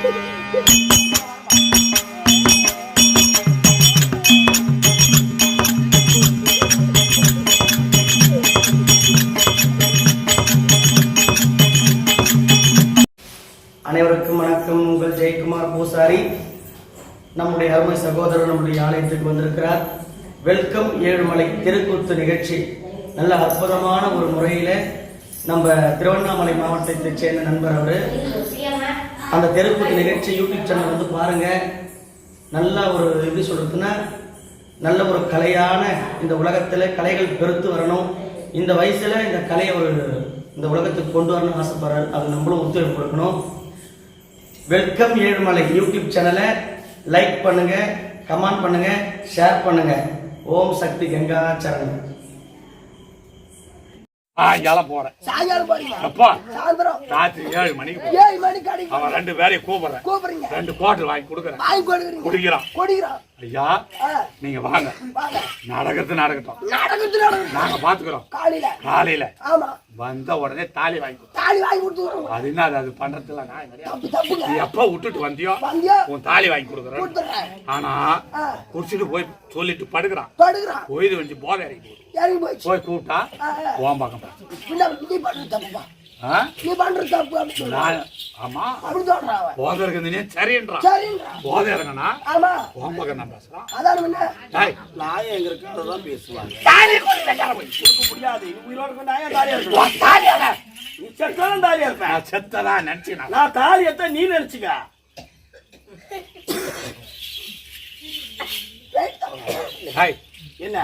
அனைவருக்கும் வணக்கம். உங்கள் ஜெயக்குமார் பூசாரி நம்முடைய அருமை சகோதரர் நம்முடைய ஆலயத்துக்கு வந்திருக்கிறார். வெல்கம் ஏழுமலை தெருக்கூத்து நிகழ்ச்சி நல்ல அற்புதமான ஒரு முறையில நம்ம திருவண்ணாமலை மாவட்டத்தை சேர்ந்த நண்பர் அவரு. அந்த தெருக்கூத்து நிகழ்ச்சி யூடியூப் சேனல் வந்து பாருங்க. நல்ல ஒரு எப்படி சொல்றதுன்னா நல்ல ஒரு கலையான இந்த உலகத்துல கலைகள் பெருத்து வரணும். இந்த வயசுல இந்த கலையை ஒரு இந்த உலகத்துக்கு கொண்டு வரணும்னு ஆசைப்படுறாரு. அது நம்மளும் ஒத்துழைப்பு கொடுக்கணும். வெல்கம் ஏழுமலை யூடியூப் சேனலை லைக் பண்ணுங்க, கமெண்ட் பண்ணுங்க, ஷேர் பண்ணுங்க. ஓம் சக்தி கங்கா சரணம். சாயங்காலம் போறீங்க. அப்பா ராத்திரி 7 மணிக்கு அவன் 2 பேரையும் கூப்பிடுறேன். 2 குவார்டர் வாங்கி கொடுக்குறேன். குடிக்கிறான். ஐயா நீங்க வாங்க. நடக்கட்டும். நாங்க பாத்துக்கிறோம். காலையில வந்த உடனே தாலி வாங்கி கொடுத்துருவோம். அது என்ன அது பண்றதுல நீ எப்ப விட்டுட்டு வந்தியோ உன் தாலி வாங்கி கொடுக்குறேன். ஆனா குடிச்சிட்டு போய் சொல்லிட்டு படுக்கிறான். கோயில் வந்து போத இறங்கி போய் கூப்பிட்டா ஓம் பக்கம் ஆமா போத இருக்கு சரின்றான். போத இறங்கனா ஓம் பக்கம் தான் பேசுறான். நான் எங்க இருக்கதான் பேசுவாங்க. செத்ததா நினைச்சு நான் தாலி எத்த நீ நினைச்சுக்க. என்ன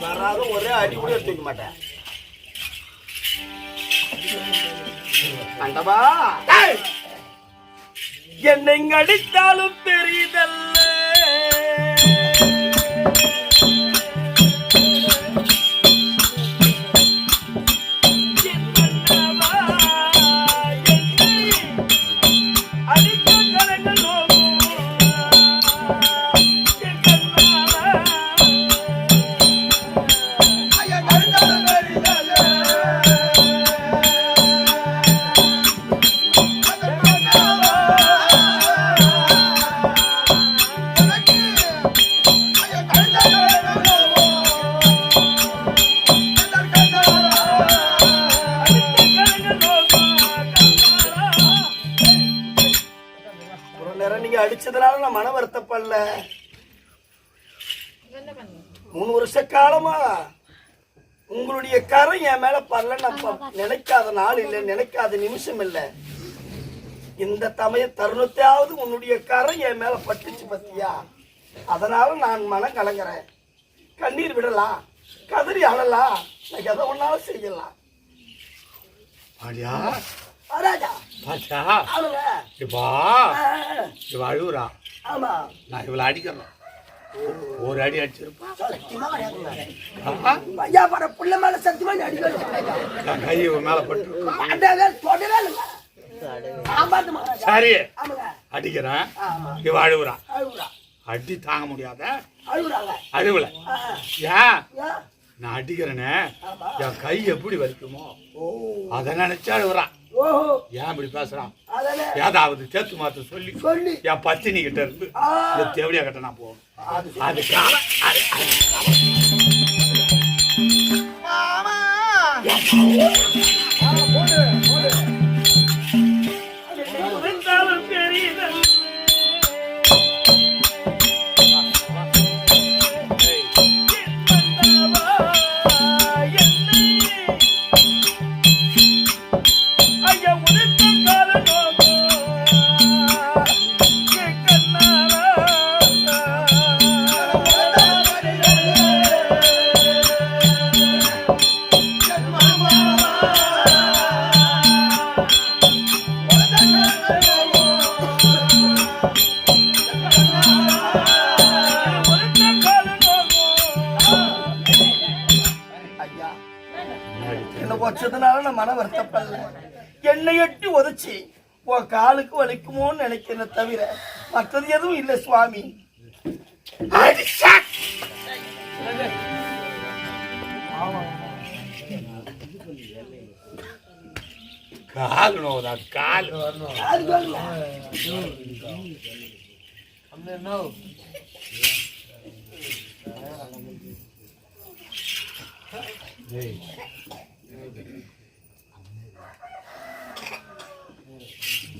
வராது ஒரே அடி கூட எடுத்துக்க மாட்டேன். கண்டவா என்னை அடித்தாலும் தெரியுதல்ல. அடிச்சதுனால நான் மன வருத்தப்படல. 3 வருஷ காலமா உங்களுடைய கரை என் மேல படல. நான் நினைக்காத நாள் இல்லை, நினைக்காத நிமிஷம் இல்லை. இந்த தருணத்தையாவது உன்னுடைய கரை என் மேல பட்டுச்சு பத்தியா. அதனால நான் மனம் கலங்குறேன். கண்ணீர் விடலாம், கதறி அழலாம், நான் எதை ஒன்னாலும் செய்யலாம். அழுகுறா. நான் இவளை அடிக்கிறேன். ஒரு அடி அடிச்சிருப்பான். கை மேல பட்டு சரி அடிக்கிறேன். இவ அழுகுறா. அடி தாங்க முடியாத அழுவல. ஏன் நான் அடிக்கிறேன்னு என் கை எப்படி வலிக்குமோ அதை நினைச்சா அழுகுறான். ஏன் இப்படி பேசுறான்? ஏதாவது சேர்த்து மாத்த சொல்லி என் பத்தினி கிட்ட இருந்து இந்த தேவடியா கிட்ட நான் போகணும். அதுக்காக வச்சதுனால நான் மன வருத்தப்படல. என்னை எட்டி உதச்சி உன் காலுக்கு வலிக்குமோன்னு நினைக்கிறேன் தவிர மற்றது எதுவும் இல்லை சுவாமி. கால் நோதா கால்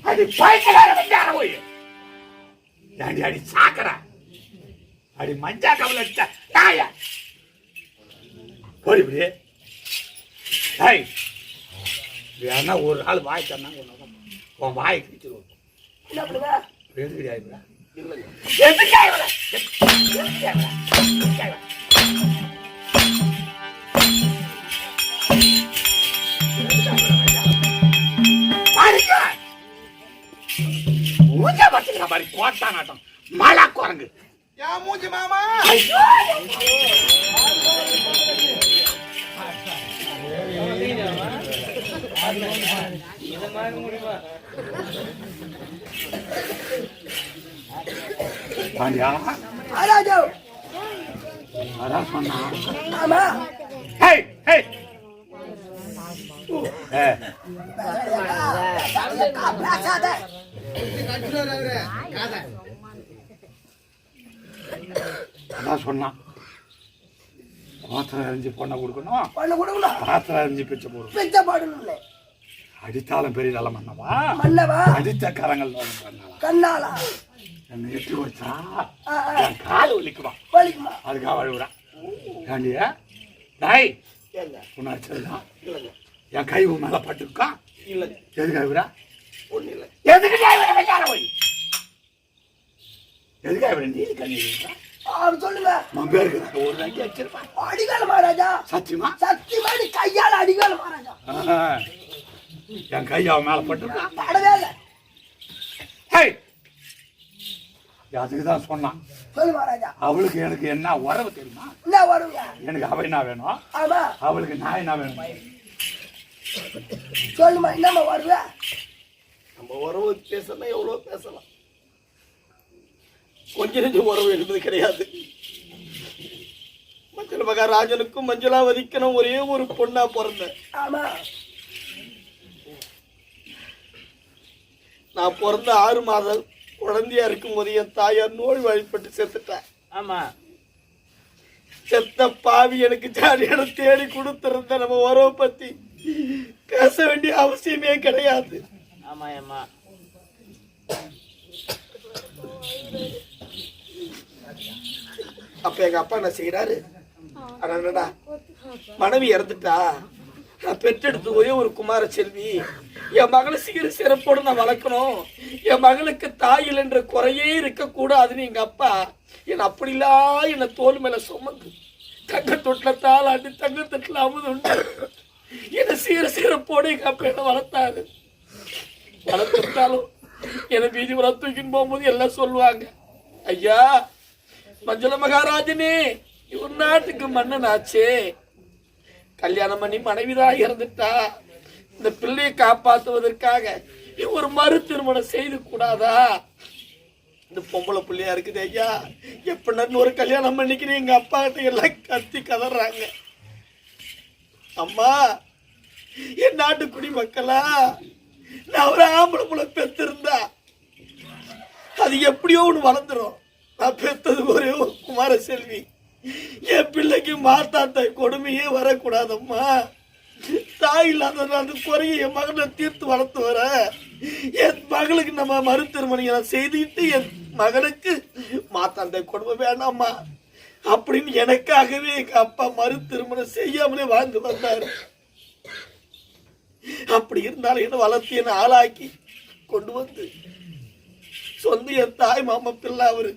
அடி பையன் போய் அடி அடி சாக்கடா அடி மஞ்சா கவலை தாயா போடி இப்படி வேணா ஒரு நாள் வாய் தண்ணா உன் வாய் கிழிச்சிருவோம் எது கிடையாது மூஞ்சா பத்துக்கிற மாதிரி கோட்டா நாட்டம் மழை குரங்கு மூஞ்சி மாமா பாண்டியா அதான் சொன்னா அதான் சொன்னான் பாத்திரம் அரிஞ்சு பொண்ணை கொடுக்கணும் பாத்திரம் அரிஞ்சு பிச்சை போடணும் அடித்தாலும் பெரிய நல்ல மன்னவா அடித்த கரங்கள் கண்ணாலா என்ன எட்டு வச்சா என் கால் வலிக்குமா அதுக்காக வழுவுறான் ஏண்டியா டாய் உணர்ச்சிதான் என் கை உன் மேல பட்டுருக்கா இல்ல எதுக்காக விடா ஒண்ணு இல்ல எதுக்கு எதுக்காக விட நீ கண்ணி சொல்லுங்க மம்பேருக்கு ஒரு நங்கி வச்சிருப்பான் அடிகால மகாராஜா சத்தியமா சத்தியமா நீ கையால அடிகால மகாராஜா என் கை அவன் மேல பட்டுருக்கா படவே இல்ல அதுக்குதான் சொன்னான் சொல்லு மகாராஜா அவளுக்கு எனக்கு என்ன உறவு தெரியுமா என்ன வருங்க எனக்கு அவ என்ன வேணும் ஆமா அவளுக்கு நான் என்ன வேணும் சொல்லுமா என்னம்மா வருவ நம்ம உறவு பேசலாம் எவ்வளவு பேசலாம் கொஞ்ச நெஞ்ச உறவு என்பது கிடையாது மஞ்சள் மகாராஜனுக்கும் மஞ்சளாவதிக்கணும் ஒரே ஒரு பொண்ணா பிறந்தேன் ஆமா நான் பிறந்த 6 மாதம் குழந்தையா இருக்கும் போது என் தாயார் நோய் வாய்ப்பட்டு செத்துட்டேன் ஆமா செத்த பாவி எனக்கு ஜாலியான தேடி கொடுத்திருந்த நம்ம உறவை பத்தி பேச வேண்டிய அவசியமே கிடையாது ஆமா ஆமா அப்ப எங்க அப்பா என்ன செய்யறாரு அடடா மனைவி இறந்துட்டா நான் பெற்றெடுத்து ஒரே ஒரு குமார செல்வி என் மகளை சீர சிறப்போடு நான் வளர்க்கணும் என் மகளுக்கு தாயில் என்ற குறையே இருக்க கூடாதுன்னு எங்க அப்பா என்ன அப்படிலாம் என்ன தோல் மேல சுமந்து தங்க தொட்டில தாளாண்டு தங்க தொட்டில அமுதுண்டு என்ன சீர சிறப்போடு எங்க அப்பா என்ன வளர்த்தாரு வளர்த்துட்டாலும் என்னை வீதி வர தூக்கின்னு போகும்போது எல்லாம் சொல்லுவாங்க ஐயா மஞ்சள மகாராஜனே இவர் நாட்டுக்கு மன்னன் ஆச்சே கல்யாணம் பண்ணி மனைவிதான் இறந்துட்டா இந்த பிள்ளையை காப்பாற்றுவதற்காக ஒரு மறு திருமணம் செய்து கூடாதா இந்த பொம்பளை பிள்ளையா இருக்குது ஐயா எப்படின்னு ஒரு கல்யாணம் பண்ணிக்கிறேன் எங்க அப்பா கிட்ட எல்லாம் கத்தி கதறாங்க அம்மா என் நாட்டு குடிமக்களா நான் ஒரு ஆம்பளை புள்ள பெத்திருந்தா அது எப்படியோ ஒண்ணு வளர்ந்துரும் நான் பெத்தது ஒரே ஒரு குமார செல்வி என் பிள்ளைக்கு மாத்தாத்த கொடுமையே வரக்கூடாதம்மா தாய் இல்லாத அந்த குறைய என் மகனை தீர்த்து வளர்த்து வர என் மகளுக்கு நம்ம மறு திருமணம் செய்துட்டு என் மகனுக்கு மாத்தாந்த கொடுமை வேணாம்மா அப்படின்னு எனக்காகவே எங்க அப்பா மறு திருமணம் செய்யாமலே வாழ்ந்து வந்தாரு அப்படி இருந்தாலும் என்ன வளர்த்து என்ன ஆளாக்கி கொண்டு வந்து சொந்த என் தாய் மாமா பிள்ளை அவரு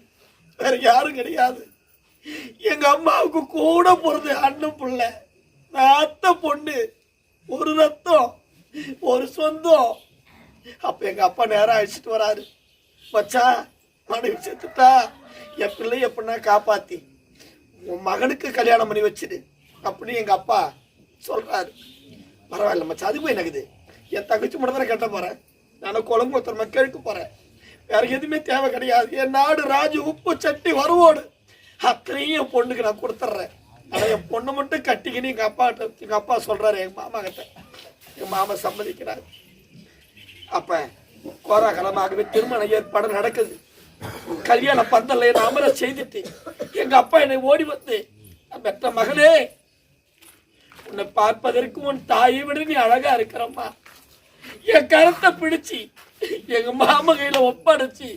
வேற யாரும் கிடையாது எங்க அம்மாவுக்கு கூட பிறந்த அண்ணன் பிள்ளை நான் அத்தை பொண்ணு ஒரு ரத்தம் ஒரு சொந்தம் அப்ப எங்க அப்பா நேரம் அழைச்சிட்டு வராரு மச்சா மனைவி செத்துட்டா என் பிள்ளை எப்படின்னா காப்பாத்தி உன் மகனுக்கு கல்யாணம் பண்ணி வச்சிடு அப்படின்னு எங்க அப்பா சொல்றாரு பரவாயில்ல மச்சா அது போய் எனக்குது என் தங்கச்சி மட்டும் தானே கட்ட போறேன் நான் குழம்பு ஒருத்தர் கேட்க போறேன் வேற எதுவுமே தேவை கிடையாது என் நாடு ராஜு உப்பு சட்டி வருவோடு அத்தனையும் என் பொண்ணுக்கு நான் கொடுத்துட்றேன் ஆனா என் பொண்ணை மட்டும் கட்டிக்கின்னு எங்க அப்பா சொல்றாரு எங்க மாமா கிட்ட எங்க மாமா சம்மதிக்கிறாரு அப்ப கோலாகலமாகவே திருமண ஏற்பாடு நடக்குது. கல்யாண பந்தல்ல என்ன அமர செய்துட்டு எங்க அப்பா என்னை ஓடி வந்து, பெற்ற மகனே, உன்னை பார்ப்பதற்கு உன் தாயை விட நீ அழகா இருக்கிறம்மா. என் கருத்தை பிடிச்சி எங்க மாமா கையில ஒப்படைச்சு,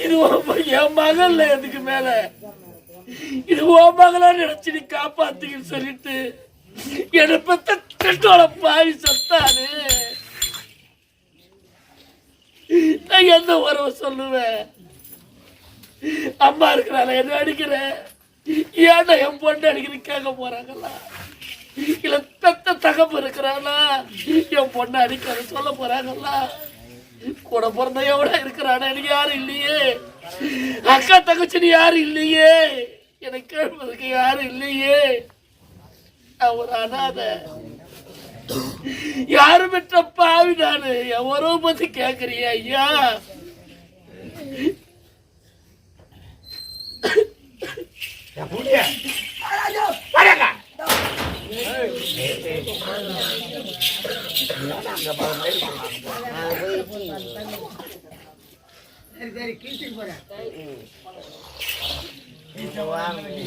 இது என் மகள் எதுக்கு மேல இது உன் மகளா நினைச்சு நீ காப்பாத்துன்னு சொல்லிட்டு என்னை பெத்த கட்டோட பாவி சத்தானு. நான் எந்த உறவை சொல்லுவேன்? அம்மா இருக்கிறாள் என்ன அடிக்கிறேன், ஏன்டா என் பொண்ணு அடிக்கிறேன் கேட்க போறாங்களா? இல்ல பெத்த தகப்பு இருக்கிறாளா என் பொண்ணு அடிக்கிற சொல்ல போறாங்களா? கூட பிறந்த எவ்வளோ இருக்கிறானா? எனக்கு யாரும் இல்லையே. அக்கா தங்கச்சின்னு யாரும் இல்லையே. எனக்கு கேட்பதுக்கு யாரும் இல்லையே. அவர் அனாத, யாரும் பெற்ற பாவி நானு. என் உறவு பத்தி கேக்குறியா ஐயா?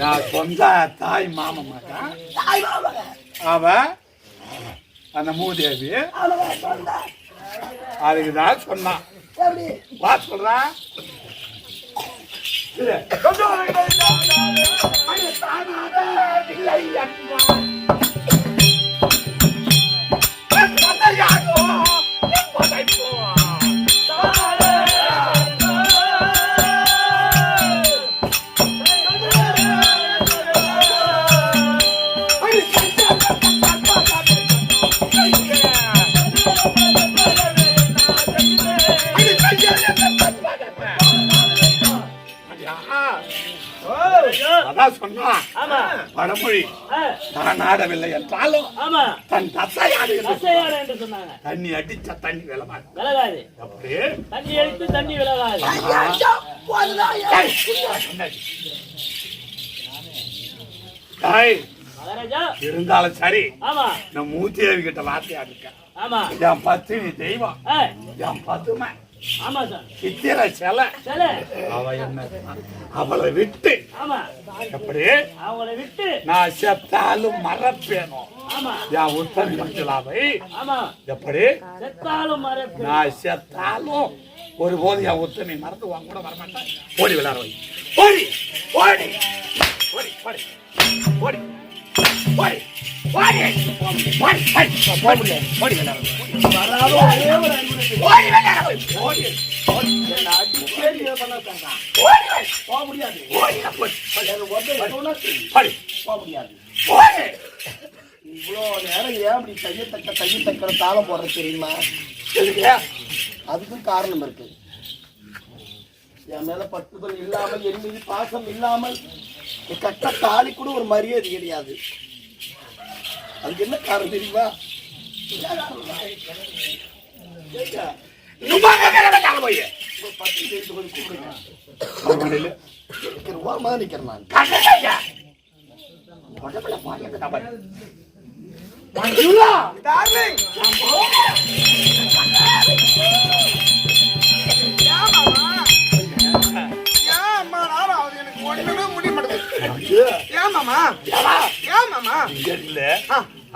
நான் சொந்த தாய் மாமா மாட்டான். அவ அந்த மூதேவி அதுக்குதான் சொன்னான். வா சொல்றான். பழமொழி நான் ஆடவில்லை என்றாலும் தன் தசையாடு என்று சொன்னாங்க. தண்ணி அடிச்சா தண்ணி விலகாது. அப்படியே தண்ணி அடித்து தண்ணி விலகாது. இருந்தாலும் சரி, நான் மூத்தேவி கிட்ட வார்த்தையா இருக்கேன். என் பத்தினி தெய்வம், என் பத்துமை சித்திர சிலை. அவ என்ன அவளை விட்டு எப்படி அவளை விட்டு நான் செத்தாலும் மறப்பேனும். என் உத்தமி மஞ்சளாவை எப்படி நான் செத்தாலும் ஒருபோது என் உத்தமி மறந்து வாங்க கூட வரமாட்டேன். ஓடி விளையாட வை. ஓடி ஓடி ஓடி ஓடி ஓடி ஓடி இவ்வளோ நேரம் ஏன் அப்படி தையத்தக்க தாளம் போடுற தெரியுமா? அதுக்கும் காரணம் இருக்கு. என் மேல பட்டுதல் இல்லாமல், என் மீது பாசம் இல்லாமல், கட்ட தாலி கூட ஒரு மரியாதை கிடையாது. அதுக்கு என்ன காரணம் தெரியுமா?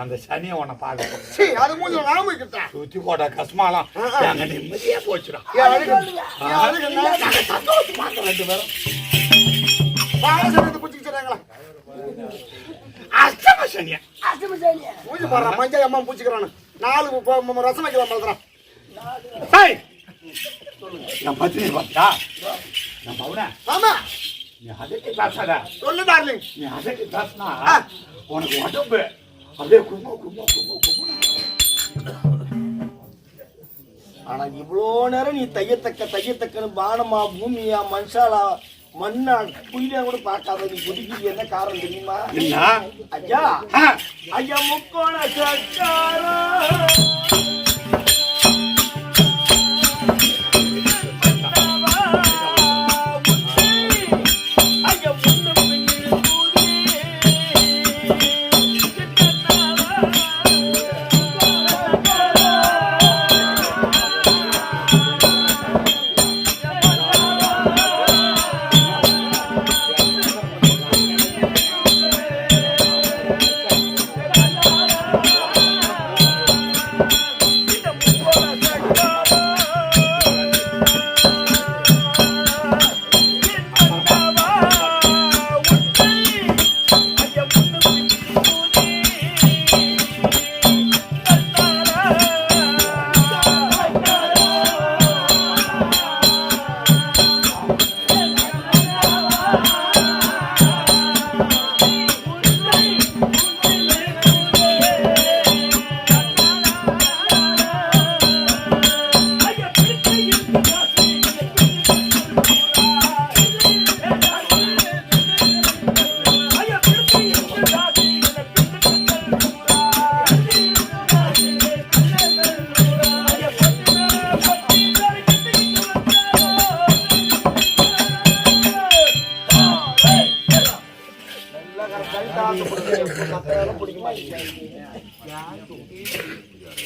அந்த சனியை உன்னை பார்க்க சுத்தி போட்ட கஸ்மாலாம் நிம்மதியா போச்சுடா. ரெண்டு பேரும் அஷ்டம சனியா பூஜை போடுறான். மஞ்சள் அம்மா பூச்சிக்கிறான். 4 ரசம் வைக்கலாம் பண்றான். என் பத்தினி பார்த்தா நான் பவுன ஆமா. நீ அதுக்கு பேசாத சொல்லு டார்லிங். நீ அதுக்கு பேசினா உனக்கு உடம்பு அப்படியே கும்பு கும்பு கும்பு கும்பு. ஆனா இவ்வளோ நேரம் நீ தையத்தக்கன்னு பானமா பூமியா மனுஷாலா மண்ணா குயிலா கூட பார்க்காத நீ குதிக்கு என்ன காரணம் தெரியுமா? ஐயா ஐயா முக்கோண சக்காரா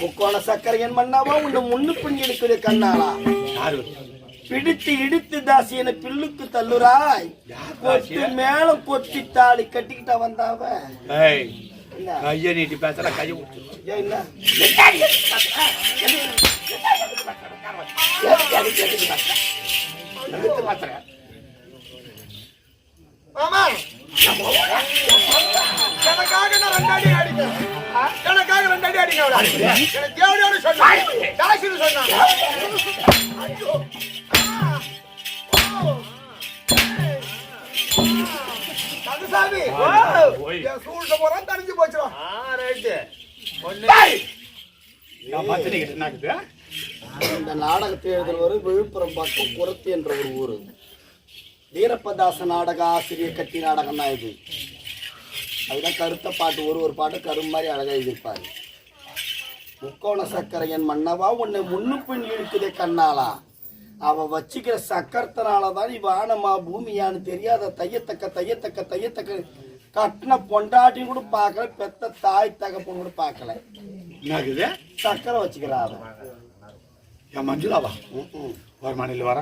முக்கோண சக்கரையன் மன்னாவா உன்னை முன்னு பின் எடுக்கிற கண்ணாளா பிடித்து இடித்து தாசியனை பில்லுக்கு தள்ளுறாய் கொத்தி மேல கொத்தி தாலி கட்டிக்கிட்டா வந்தாவ கைய நீட்டி பேசல கைய என்ன மாமா எனக்காக நான் 2 அடி அடிக்கிறேன் எனக்காக 2 அடி அடிங்க எனக்கு தேவடியோட சொன்னாங்க தாசின்னு சொன்னாங்க சாமி சூழ்ந்த போறான் தனிஞ்சு போச்சுரும் இந்த நாடகத்தை எழுதுறவர் விழுப்புரம் பக்கம் குரத்தி என்ற ஒரு ஊரு வீரப்பதாச நாடக ஆசிரியர் கட்டி நாடகம் தான் இது. அதுதான் கருத்த பாட்டு ஒரு பாட்டு கரும் மாதிரி அழகா எழுதியிருப்பாரு. முக்கோண சக்கரையன் மன்னவா உன்னை முன்னு பின் இழுக்குதே கண்ணாளா அவ வச்சுக்கிற சக்கரத்தினாலதான் இவ ஆனமா பூமியான்னு தெரியாத தையத்தக்க கட்டின பொண்டாட்டியும் கூட பார்க்கல பெத்த தாய் தகப்பன் கூட பார்க்கல சக்கரை வச்சுக்கிறா அவ என் மஞ்சுளாவா ஒரு மாநில வர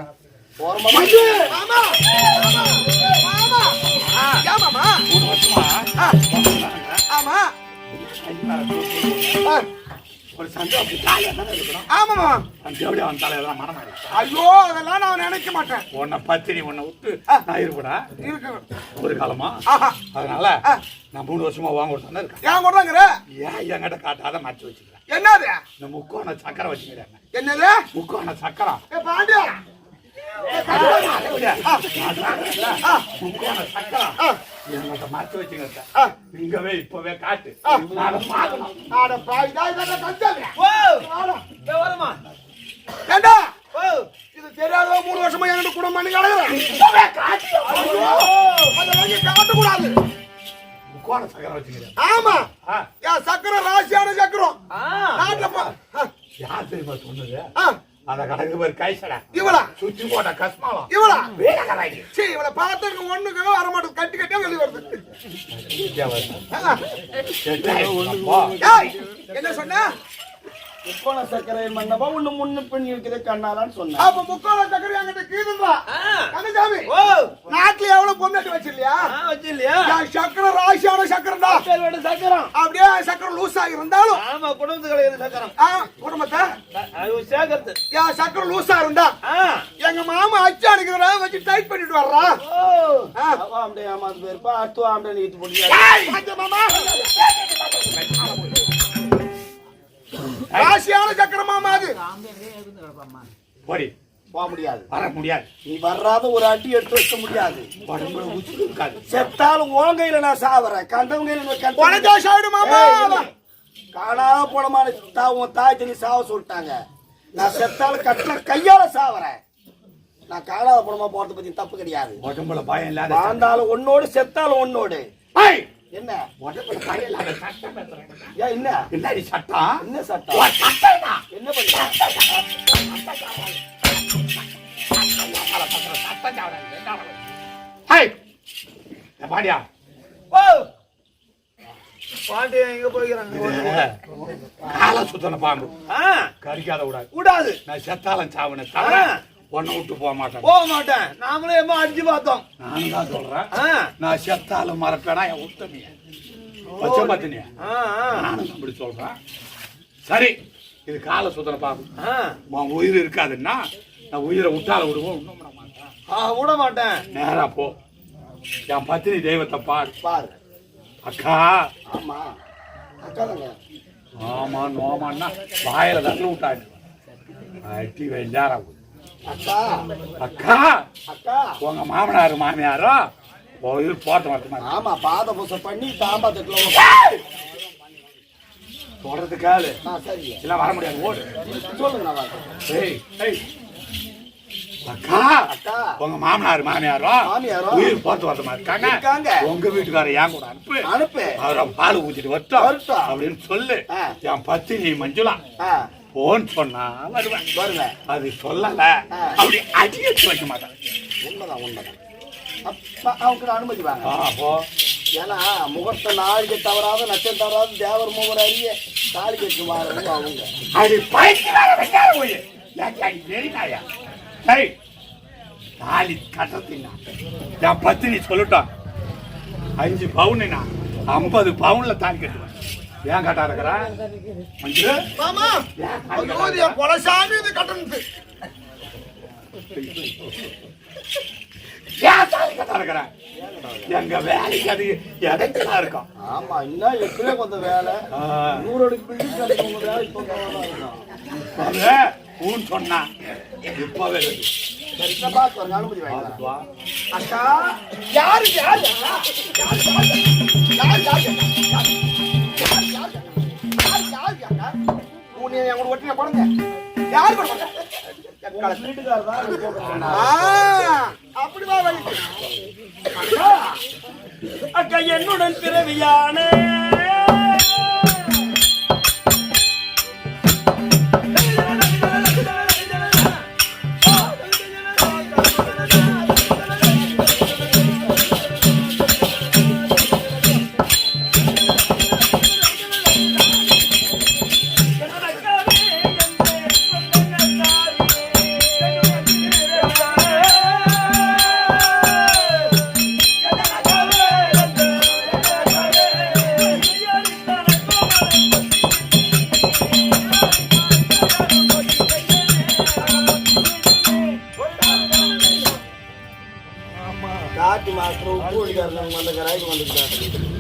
ஒரு சந்தோஷம் ஐயோ அதெல்லாம் நான் நினைக்க மாட்டேன் உன்னை பத்தினி உன்னை விட்டு நான் இருப்படா ஒரு காலமா அதனால நான் 3 வருஷமா வாங்க கொடுத்தா இருக்கேன் ஏன் கொடுறாங்கிற ஏன் என்கிட்ட காட்டாத மாற்றி வச்சுக்கிறேன் என்னது இந்த முக்கோண சக்கரை வச்சுக்கிறேன் என்னது முக்கோண சக்கரம் பாண்டியா முக்கோண சக்கரம் என்னோட மாற்றி வச்சுக்கிறேன் இங்கவே இப்பவே காட்டு இது தெரியாத 3 வருஷமா என்கிட்ட குடும்பம் பண்ணி காட்டக்கூடாது முக்கோண சக்கரம் வச்சுக்கிறேன் ஆமா சக்கரம் ராசியான சக்கரம் யார் தெரியுமா சொன்னது அந்த கணக்கு பேர் கைசடா இவளா சுத்தி போட்ட கஸ்மாலம் இவளா சரி இவளை பார்த்து ஒண்ணுக்கு வர மாட்டேன் கட்டி கட்டியா வெளியே வருது என்ன சொன்ன முக்கோண சக்கரை மன்னவா ஒண்ணு முன்னு பெண் இருக்கிற கண்ணாலான்னு சொன்ன அப்ப முக்கோண சக்கரை அங்கிட்ட கீதுங்களா கண்ணசாமி நாட்டுல எவ்வளவு பொண்ணாட்டி வச்சிருலையா வச்சிருலையா சக்கரை ராசியான சக்கரம்டா சக்கரம் அப்படியே சக்கரம் லூஸா இருந்தாலும் ஆமா குடும்பத்துக்கு சக்கரம் குடும்பத்தை சேர்க்கறது சக்கரம் லூஸா இருந்தா எங்க மாமா அச்சு அடிக்கிறா வச்சு டைட் பண்ணிட்டு வர்றா அப்படியே ஏமாந்து போயிருப்பா அடுத்து ஆம்பளை நீத்து போட்டு மாமா ராசியான சக்கரமா மாது போடி போக முடியாது வர முடியாது நீ வர்றாத ஒரு அடி எடுத்து வைக்க முடியாது செத்தாலும் ஓங்கையில நான் சாவறேன் கண்டவங்க காணாத போனமான உன் தாய் தண்ணி சாவ சொல்லிட்டாங்க நான் செத்தாலும் கட்டின கையால சாவறேன் நான் காணாத போனமா போறத பத்தி தப்பு கிடையாது உடம்புல பயம் இல்லாத வாழ்ந்தாலும் ஒன்னோடு செத்தாலும் ஒன்னோடு என்ன என்ன என்ன சட்டம் என்ன சட்டம் என்ன பண்ண பாண்டியா பாண்டியா எங்க போய்க்கிறாங்க கால சுத்தன பாம்பு கறிக்காத கூடாது நான் செத்தாலும் சாவன ஒன்ன விட்டு போக மாட்டேன் நாமளே ஏமா அடிச்சு பார்த்தோம் நானும் தான் சொல்றேன் நான் செத்தாலும் மறப்பேனா என் உத்தமிய பச்சை பத்தினியா நானும் அப்படி சொல்றேன் சரி இது கால சுத்தன பாம்பு உயிர் இருக்காதுன்னா நான் உயிரை விட்டால விடுவோம் விட மாட்டேன் நேரா போ என் பத்தினி தெய்வத்தை பாரு அக்கா ஆமா அக்கா ஆமா நோமான்னா வாயில தட்டு விட்டாரு அட்டி வெள்ளாரா அக்கா அக்கா அக்கா உங்க மாமனாரு மாமியாரோ போட்ட மாட்டேன் ஆமா பாத பூசை பண்ணி தாம்பா தட்டுல தொடறதுக்காது சரி எல்லாம் வர முடியாது ஓடு சொல்லுங்க அக்கா அக்கா உங்க மாமனாரு மாமியாரோ உயிர் போட்டு வந்த மாதிரி இருக்காங்க உங்க வீட்டுக்கார ஏன் கூட அனுப்பு அவரை பால் ஊத்திட்டு வரட்டும் அப்படின்னு சொல்லு என் பத்தினி மஞ்சுளா போன் சொன்னா வருவேன் அது சொல்லல அப்படி அடிச்சு வைக்க மாட்டான் உண்மைதான் அவங்க அனுமதி வாங்க ஏன்னா முகூர்த்த நாளைக்கு தவறாத நட்சத்திரம் தவறாத தேவர் மூவர் அறிய தாலி கட்டு வாழறது அவங்க. அது பைத்தியம் போய் தெரியாயா? சரி தாலி கட்டத்தின்னா என் பத்தினி சொல்லட்டும், 5 பவுனா 50 பவுன்ல தாலி கட்டுவேன். ஏன் கட்டா இருக்கிறா கொலசாமி இது கட்டணத்து ஏன் தாலி கட்டா இருக்கிறேன்? எங்க வேலைக்கு அது இடங்களா இருக்கும். ஆமா இன்னும் எப்படியே கொஞ்சம் வேலை 100 அடுக்கு பில்டிங் கிடைக்கும் வேலை இப்போ ஊன் சொன்னா இப்பவே அக்கா யாரு யாரு ஒட்டின குழந்தை யாரு வீட்டுக்காரர் தான் அப்படிதான் அக்கா என்னுடன் பிறவியான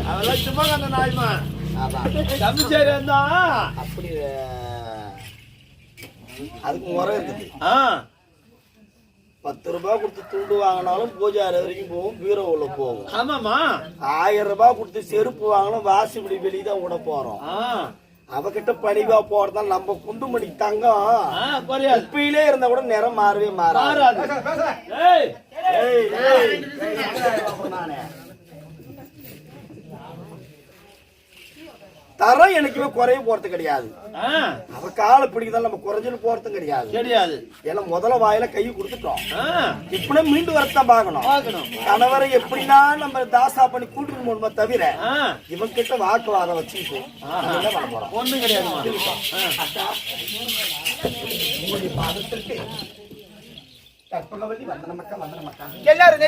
அதெல்லாம் சும்மா அந்த நாய்மா தமிழ்ச்சேரி இருந்தா அப்படி அதுக்கு முறை இருக்குது. 10 ரூபாய் கொடுத்து துண்டு வாங்கினாலும் பூஜை அறை வரைக்கும் போகும், பீரோ உள்ள போகும். ஆமாமா 1000 ரூபாய் கொடுத்து செருப்பு வாங்கினாலும் வாசிப்படி வெளியே தான் விட போறோம். அவகிட்ட பணிவா போறதால நம்ம குண்டுமணி தங்கம் உப்பிலே இருந்தா கூட நிறம் மாறவே மாறாது. தரம் எனக்குமே குறைய போறது கிடையாது. அவ காலை பிடிக்குதான் நம்ம குறைஞ்சு போறதும் கிடையாது. ஏன்னா முதல்ல வாயில கை கொடுத்துட்டோம், இப்படி மீண்டு வரத்தான் பாக்கணும். கணவரை எப்படின்னா நம்ம தாசா பண்ணி கூட்டிட்டு போகணுமா தவிர இவன் கிட்ட வாக்குவாதம் வச்சுக்கிட்டு என்ன பண்ண போறோம்? ஒண்ணும் கிடையாது. எல்லாரும்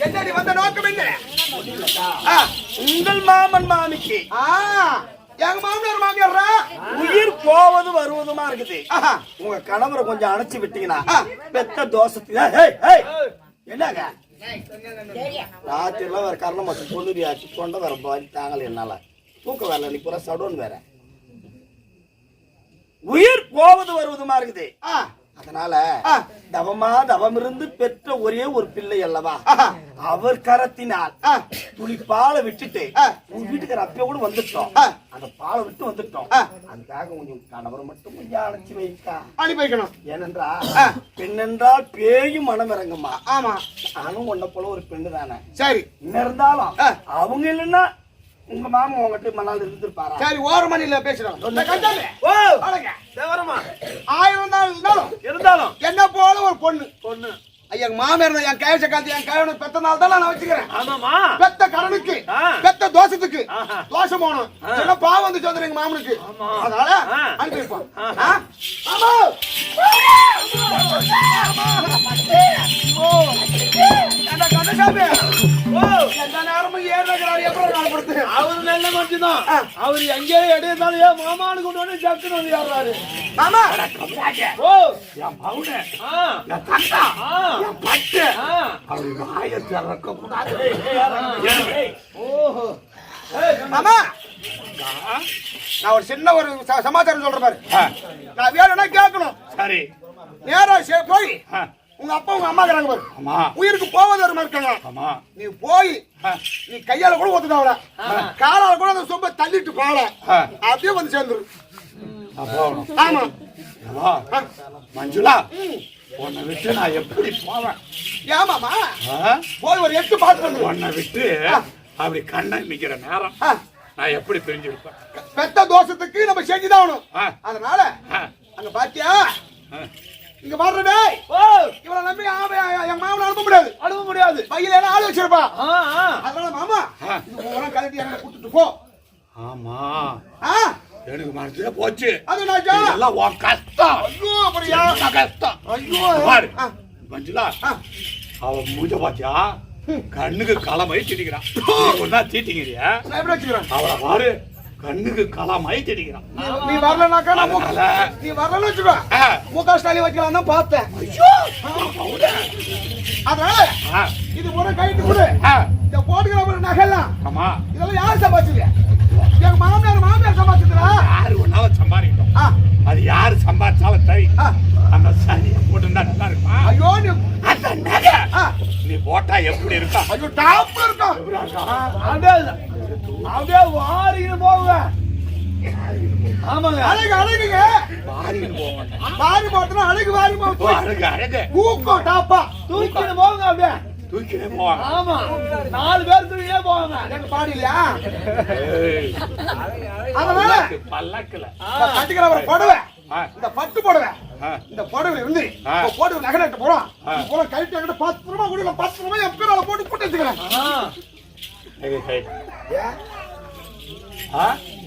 என்னடி வந்த நோக்கம் என்ன? உங்கள் மாமன் மாமிக்கு எங்க மாமனார் மாமியாரா உயிர் போவது வருவதுமா இருக்குது. உங்க கணவரை கொஞ்சம் அணைச்சு விட்டீங்கன்னா பெத்த தோசத்துக்கு என்னங்க ராத்திரி எல்லாம் வேற கரணம் வச்சு பொழுது ஆச்சு கொண்ட வேற பாதி தாங்கல என்னால தூக்க வரல நீ பூரா சடோன் வேற உயிர் போவது வருவதுமா இருக்குது. அதனால தவம் இருந்து பெற்ற ஒரே ஒரு பிள்ளை அல்லவா, அவர் கரத்தினால் துளி பாலை விட்டுட்டு உங்க வீட்டுக்கார அப்பயே கூட வந்துட்டோம், அந்த பாலை விட்டு வந்துட்டோம். அதுக்காக கொஞ்சம் கணவரை மட்டும் கொஞ்சம் அழைச்சி வைக்கா அனுப்பி வைக்கணும். ஏனென்றா பெண் என்றால் பேயும் மனம் இறங்குமா. ஆமா நானும் உன்ன போல ஒரு பெண்ணு தானே. சரி இன்னும் இருந்தாலும் அவங்க இல்லைன்னா உங்க மாமா உங்ககிட்ட மணால் இருந்துருப்பாரா? சரி ஓர மணியில பேசுறோம். 1000 இருந்தாலும் என்ன போல ஒரு பொண்ணு என் மாமியார் என் கைவச காந்தி என் கைவன பெத்த நாள் தான் நான் வச்சுக்கிறேன். ஆமாமா பெத்த கடனுக்கு பெத்த தோஷத்துக்கு தோஷம் போகணும். என்ன பாவம் வந்து சொல்றேன் எங்க மாமனுக்கு. அதனால அனுப்பி வைப்போம். அவரு நல்ல மனுஷன் தான். அவரு எங்கேயே இடையிருந்தாலும் ஏன் மாமானு கொண்டு வந்து ஜக்குன்னு வந்து ஏறாரு. மாமா ஓ என் பவுன என் தங்கா என் பட்டு அவரு வாயை திறக்க கூடாது. ஓஹோ மாமா நான் ஒரு சின்ன ஒரு சமாச்சாரம் சொல்றேன் பாரு. நான் வேணும்னா கேட்கணும். சரி நேரா போய் உங்க அப்பா உங்க அம்மா இருக்கிறாங்க பாரு. ஆமா உயிருக்கு போவது ஒரு மாதிரி இருக்காங்க. ஆமா நீ போய் நீ கையால கூட ஒத்துதாவல காலால கூட அந்த சொம்ப தள்ளிட்டு போல அப்படியே வந்து சேர்ந்துரு. ஆமா மஞ்சுளா உன்னை விட்டு நான் எப்படி போவேன்? ஏமாமா போய் ஒரு 8 பாட்டு வந்து உன்னை விட்டு அப்படி கண்ணை நிக்கிற நேரம் நான் எப்படி பிரிஞ்சிருப்பேன்? பெத்த தோஷத்துக்கு நம்ம செஞ்சுதான் ஆகணும். அதனால அங்க பாத்தியா இங்க பாரு டேய். இவள நம்பி என் மாமன் அனுப்ப முடியாது. பையில எல்லாம் ஆளு வச்சிருப்பா. அதனால மாமா இது உரம் கழட்டி என்ன கூட்டிட்டு போ. ஆமா ஆ எனக்கு மனசுல போச்சு. அது நாஜா எல்லாம் உன் கஷ்டம். ஐயோ அப்படியா கஷ்டம். ஐயோ பாரு மஞ்சுளா அவ மூஞ்ச பாத்தியா கண்ணுக்கு களமாயி திட்டிக்கிறான். ஒன்னா தீட்டிங்கிறியா நான் எப்படி வச்சுக்கிறேன் அவளை பாரு கண்ணுக்கு களமாயி திட்டிக்கிறான். நீ வரலனாக்கா நான் நீ வரலன்னு வச்சுக்கோ முக ஸ்டாலி வைக்கலாம் தான் பார்த்தேன். ஐயோ அதனால இது ஒரு கைட்டு கொடு. இந்த போட்டுக்கிற ஒரு நகைலாம் ஆமா இதெல்லாம் யார் சம்பாதிச்சது? எங்க மாமியார் சம்பாதிச்சதுடா. யாரு ஒன்னாவது சம்பாதிக்கணும். அது யாரு சம்பாதிச்சாலும் சரி அந்த சரியை போட்டுருந்தா நல்லா இருக்குமா? ஐயோ நீ அந்த நகை நீ போட்டா எப்படி இருக்கா? ஐயோ டாப் இருக்கும். அப்படியே வாரின்னு போங்க. ஆமாங்க அழகுங்க வாரின்னு போவாங்க. வாரி போட்டா அழகு வாரி போகும். அழகு ஊக்கம் டாப்பா தூக்கிட்டு போங்க. அப்படியே தூக்கினே போவாங்க. ஆமா 4 பேர் தூக்கிட்டே போவாங்க. எனக்கு பாடி இல்லையா? அதனால பல்லக்கல கட்டிக்கிற ஒரு புடவை இந்த பட்டு புடவை இந்த புடவை இருந்து போட்டு நகை நட்டு போறோம். போல கழிட்டு என்கிட்ட 10 ரூபாய் கொடுக்கல. 10 ரூபாய் என் பேரால போட்டு கூட்டி வச்சுக்கிறேன்.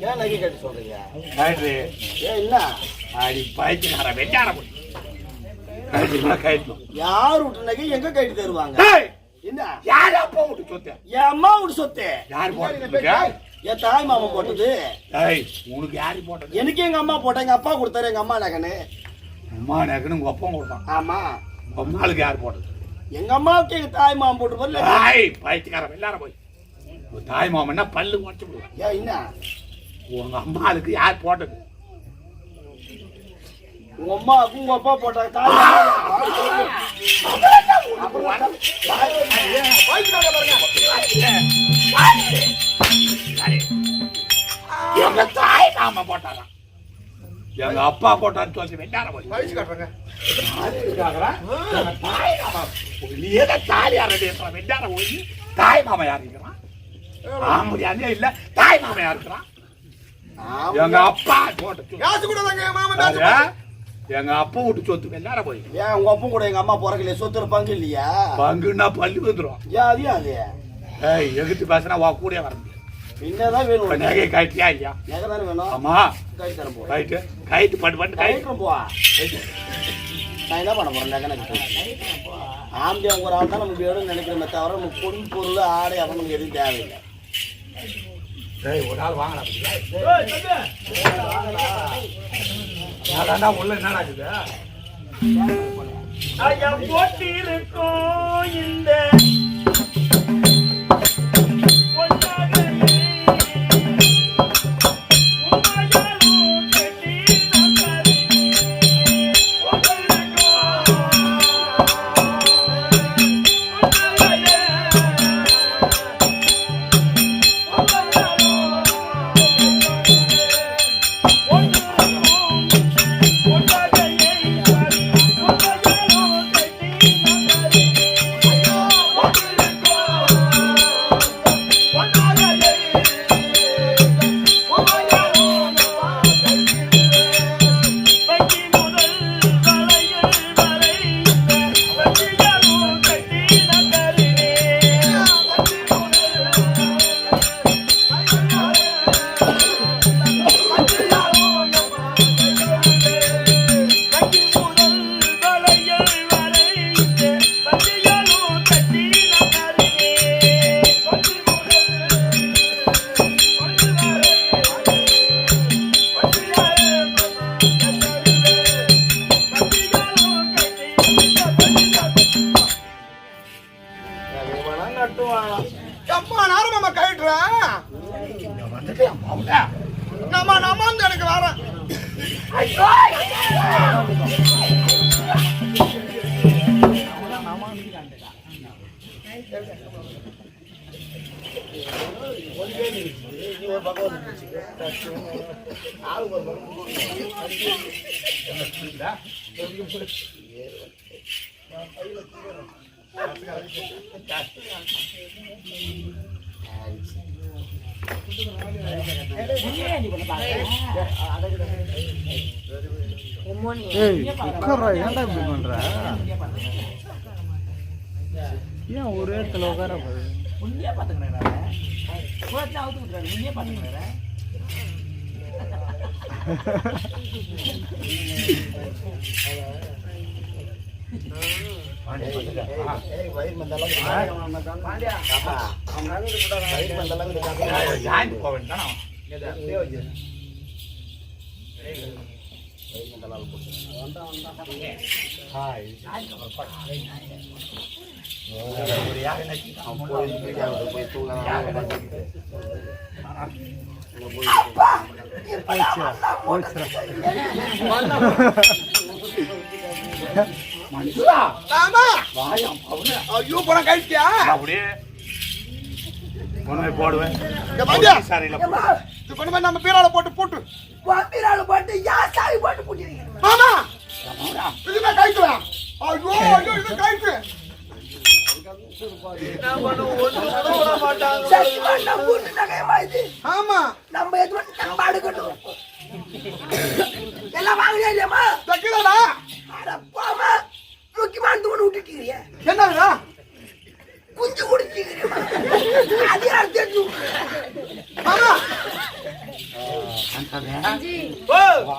ஏன் நகை கட்டி சொல்றீங்க? என்ன அடி பைத்தியக்கார வெட்டார போய் யார் விட்டு நகை எங்க கட்டி தருவாங்க? என்ன யார் அப்பா விட்டு சொத்து? என் அம்மா விட்டு சொத்து. யார் போட்டது? என் தாய் மாமா போட்டது. உனக்கு யாரு போட்டது? எனக்கு எங்க அம்மா போட்ட. எங்க அப்பா கொடுத்தாரு எங்க அம்மா நகனு. அம்மா நகனு உங்க அப்பா கொடுத்தான். ஆமா அம்மாளுக்கு யார் போட்டது? எங்க அம்மாவுக்கு எங்க தாய் மாமன் போட்டு போல. பைத்தியக்கார எல்லாரும் போய் தாய் மாமன்னா பல்லு உடச்சு விடுவான். ஏன் என்ன உங்க அம்மாளுக்கு யார் போட்டது? உங்க அம்மாவுக்கு உங்க அப்பா போட்டாங்க. எங்க தாய் மாமா போட்டாரா எங்க அப்பா போட்டான்னு சொல்லி வெட்டார போய் தாய் யார வெட்டார போய் தாய் மாமா யார் இருக்கிறான்? ஆம்படியானே இல்ல தாய் மாமா யார் இருக்கிறான்? எங்க அப்பா எங்க அப்பா விட்டு சொத்து எல்லார போய். ஏன் உங்க அப்பா கூட எங்க அம்மா பிறக்கலையா? சொத்து இருப்பாங்க இல்லையா? பங்குன்னா பள்ளி வந்துடும். ஏன் அது அது எகிட்டு பேசினா வா கூட வர முடியாது. என்னதான் வேணும்? நகை காய்ட்டியா ஐயா? நகை தானே வேணும். ஆமா கைட்டு தரேன் போ. கைட்டு கைட்டு பட்டு பட்டு கைட்டு போ. நான் என்ன பண்ண போறேன்? நகை நகை ஆம்பியா ஒரு ஆள் தான் நமக்கு வேணும்னு நினைக்கிறோமே தவிர நமக்கு பொன் பொருள் ஆடை அப்ப நமக்கு எதுவும் தேவையில்லை. ஒரு ஆள் வாங்கலாம் உள்ள என்ன ஆகுது? போட்டி இருக்கும் இந்த எனக்கு வரேன். ஏன்டா இப்படி பண்ற? ஏன் ஒரே இடத்துல உட்கார போகுது? ஜாயிண்ட் போவேன் தானே மனுஷா ஆமா வாயம் அவனு ஐயோ பணம் கழிச்சியா அப்படியே உணவை போடுவேன் இங்க பாண்டியா சாரியில இது பண்ண நம்ம பீரால போட்டு போட்டு பீரால போட்டு யார் சாரி போட்டு போட்டுறீங்க மாமா இதுமே கழிக்கலாம் ஐயோ ஐயோ இது கழிச்சு ஆமா நம்ம எதுவும் நம்ம அடுக்கணும் எல்லாம் வாங்கியா இல்லையாமா தைக்கலடா போமா முக்கியமான தூண் விட்டுட்டீங்க என்னடா குஞ்சு குடிச்சிக்கிறீங்க அது யார் தெரிஞ்சு மாமா அந்த